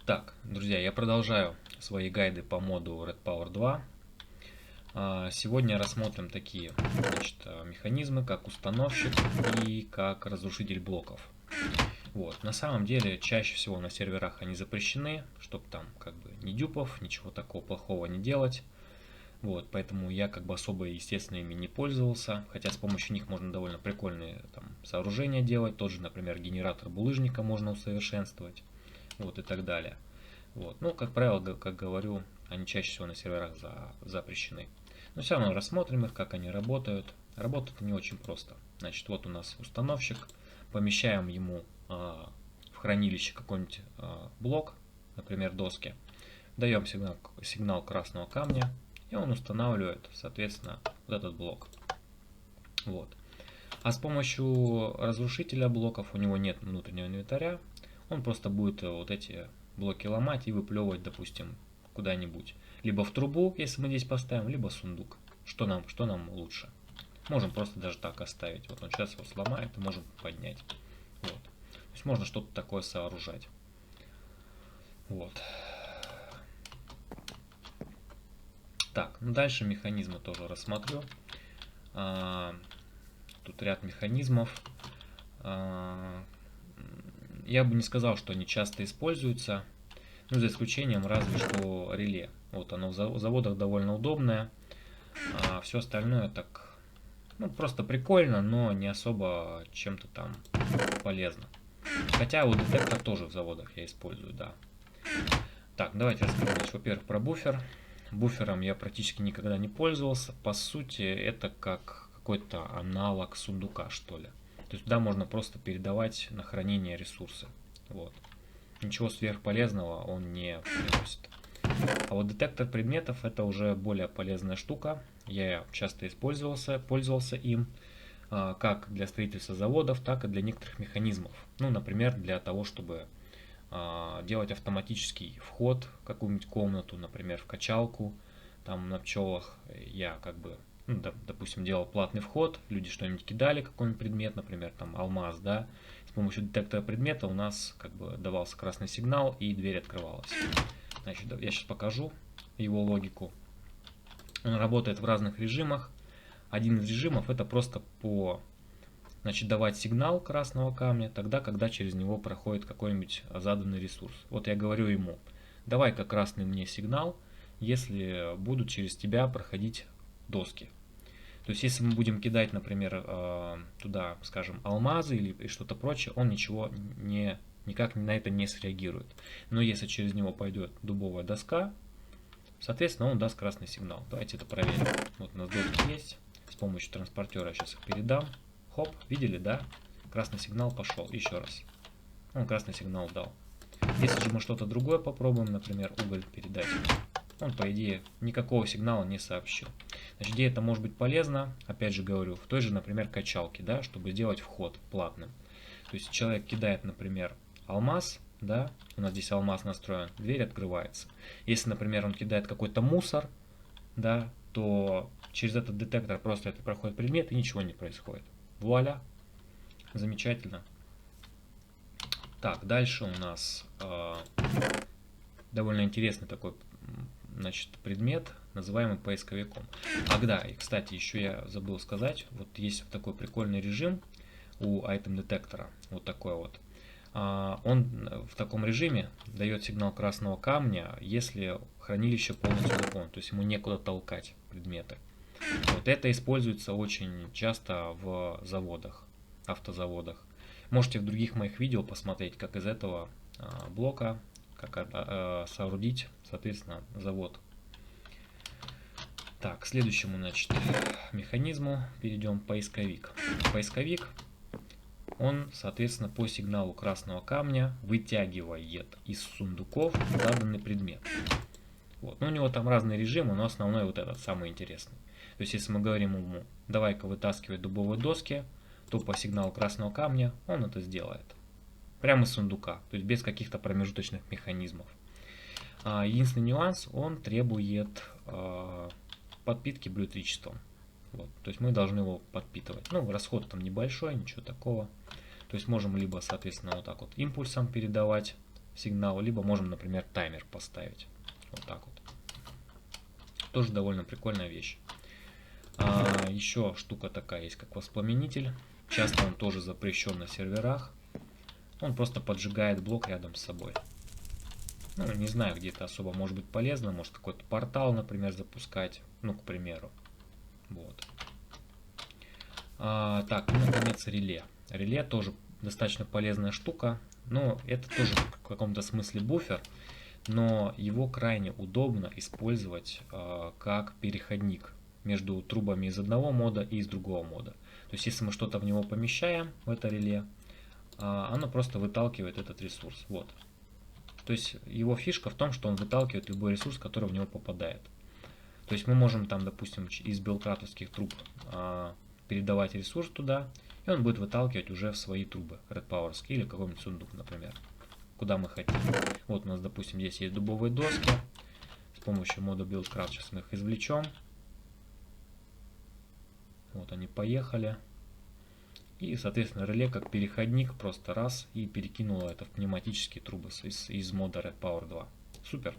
Так, друзья, я продолжаю свои гайды по моду Red Power 2. Сегодня рассмотрим такие механизмы, как установщик и как разрушитель блоков. Вот. На самом деле, чаще всего на серверах они запрещены, чтобы там ни дюпов, ничего такого плохого не делать. Вот, поэтому я особо, естественно, ими не пользовался, хотя с помощью них можно довольно прикольные сооружения делать, тот же, например, генератор булыжника можно усовершенствовать, вот и так далее. Вот. Ну, как правило, как говорю, они чаще всего на серверах запрещены. Но все равно рассмотрим их, как они работают. Работают они очень просто. Значит, вот у нас установщик, помещаем ему в хранилище какой-нибудь блок, например, доски, даем сигнал красного камня, и он устанавливает, соответственно, вот этот блок. Вот. А с помощью разрушителя блоков, у него нет внутреннего инвентаря, он просто будет вот эти блоки ломать и выплевывать, допустим, куда-нибудь. Либо в трубу, если мы здесь поставим, либо сундук. Что нам лучше? Можем просто даже так оставить. Вот он сейчас его сломает и можем поднять. Вот. То есть можно что-то такое сооружать. Вот. Так, ну дальше механизмы тоже рассмотрю. Тут ряд механизмов. Я бы не сказал, что они часто используются, ну, за исключением разве что реле. Вот оно в заводах довольно удобное, а все остальное так, ну, просто прикольно, но не особо чем-то там полезно. Хотя вот детектор тоже в заводах я использую, да. Так, давайте расскажу, во-первых, про буфер. Буфером я практически никогда не пользовался. По сути, это как какой-то аналог сундука, что ли. То есть туда можно просто передавать на хранение ресурсы. Вот. Ничего сверхполезного он не приносит. А вот детектор предметов это уже более полезная штука. Я часто пользовался им как для строительства заводов, так и для некоторых механизмов. Ну, например, для того, чтобы делать автоматический вход в какую-нибудь комнату, например, в качалку, там на пчелах я допустим, делал платный вход, люди что-нибудь кидали, какой-нибудь предмет, например, там алмаз, да, с помощью детектора предмета у нас давался красный сигнал и дверь открывалась. Значит, я сейчас покажу его логику. Он работает в разных режимах. Один из режимов это просто давать сигнал красного камня тогда, когда через него проходит какой-нибудь заданный ресурс. Вот я говорю ему, давай-ка красный мне сигнал, если будут через тебя проходить доски. То есть, если мы будем кидать, например, туда, скажем, алмазы или что-то прочее, он никак на это не среагирует. Но если через него пойдет дубовая доска, соответственно, он даст красный сигнал. Давайте это проверим. Вот у нас доски есть. С помощью транспортера я сейчас их передам. Хоп, видели, да? Красный сигнал пошел. Еще раз. Он красный сигнал дал. Если же мы что-то другое попробуем, например, уголь передать, он, по идее, никакого сигнала не сообщил. Значит, где это может быть полезно? Опять же говорю, в той же, например, качалке, да, чтобы сделать вход платным. То есть человек кидает, например, алмаз, да, у нас здесь алмаз настроен, дверь открывается. Если, например, он кидает какой-то мусор, да, то через этот детектор просто это проходит предмет и ничего не происходит. Вуаля! Замечательно. Так, дальше у нас довольно интересный такой предмет, называемый поисковиком. Ах да, и кстати, еще я забыл сказать, вот есть вот такой прикольный режим у item детектора, вот такой вот. Он в таком режиме дает сигнал красного камня, если хранилище полностью заполнено, то есть ему некуда толкать предметы. Вот это используется очень часто в заводах, автозаводах. Можете в других моих видео посмотреть, как из этого блока как соорудить, соответственно, завод. Так, к следующему, механизму перейдем. Поисковик. Поисковик, он, соответственно, по сигналу красного камня вытягивает из сундуков заданный предмет. Вот. Ну, у него там разные режимы, но основной вот этот, самый интересный. То есть, если мы говорим ему, давай-ка вытаскивай дубовые доски, то по сигналу красного камня он это сделает. Прямо из сундука, то есть без каких-то промежуточных механизмов. Единственный нюанс, он требует подпитки электричеством. Вот, то есть мы должны его подпитывать. Ну, расход там небольшой, ничего такого. То есть можем либо, соответственно, вот так вот импульсом передавать сигнал, либо можем, например, таймер поставить. Вот так вот. Тоже довольно прикольная вещь. Еще штука такая есть, как воспламенитель. Часто он тоже запрещен на серверах. Он просто поджигает блок рядом с собой. Ну, не знаю, где это особо может быть полезно. Может, какой-то портал, например, запускать. Ну, к примеру. Вот. Так, ну, наконец, реле. Реле тоже достаточно полезная штука. Но это тоже в каком-то смысле буфер. Но его крайне удобно использовать как переходник между трубами из одного мода и из другого мода. То есть, если мы что-то в него помещаем, в это реле, оно просто выталкивает этот ресурс. Вот. То есть, его фишка в том, что он выталкивает любой ресурс, который в него попадает. То есть, мы можем там, допустим, из белкратовских труб передавать ресурс туда, и он будет выталкивать уже в свои трубы, Red Power's или какой-нибудь сундук, например, куда мы хотим. Вот у нас, допустим, здесь есть дубовые доски. С помощью мода BuildCraft сейчас мы их извлечем. Вот они поехали. И, соответственно, реле как переходник просто раз и перекинуло это в пневматические трубы из мода Red Power 2. Супер.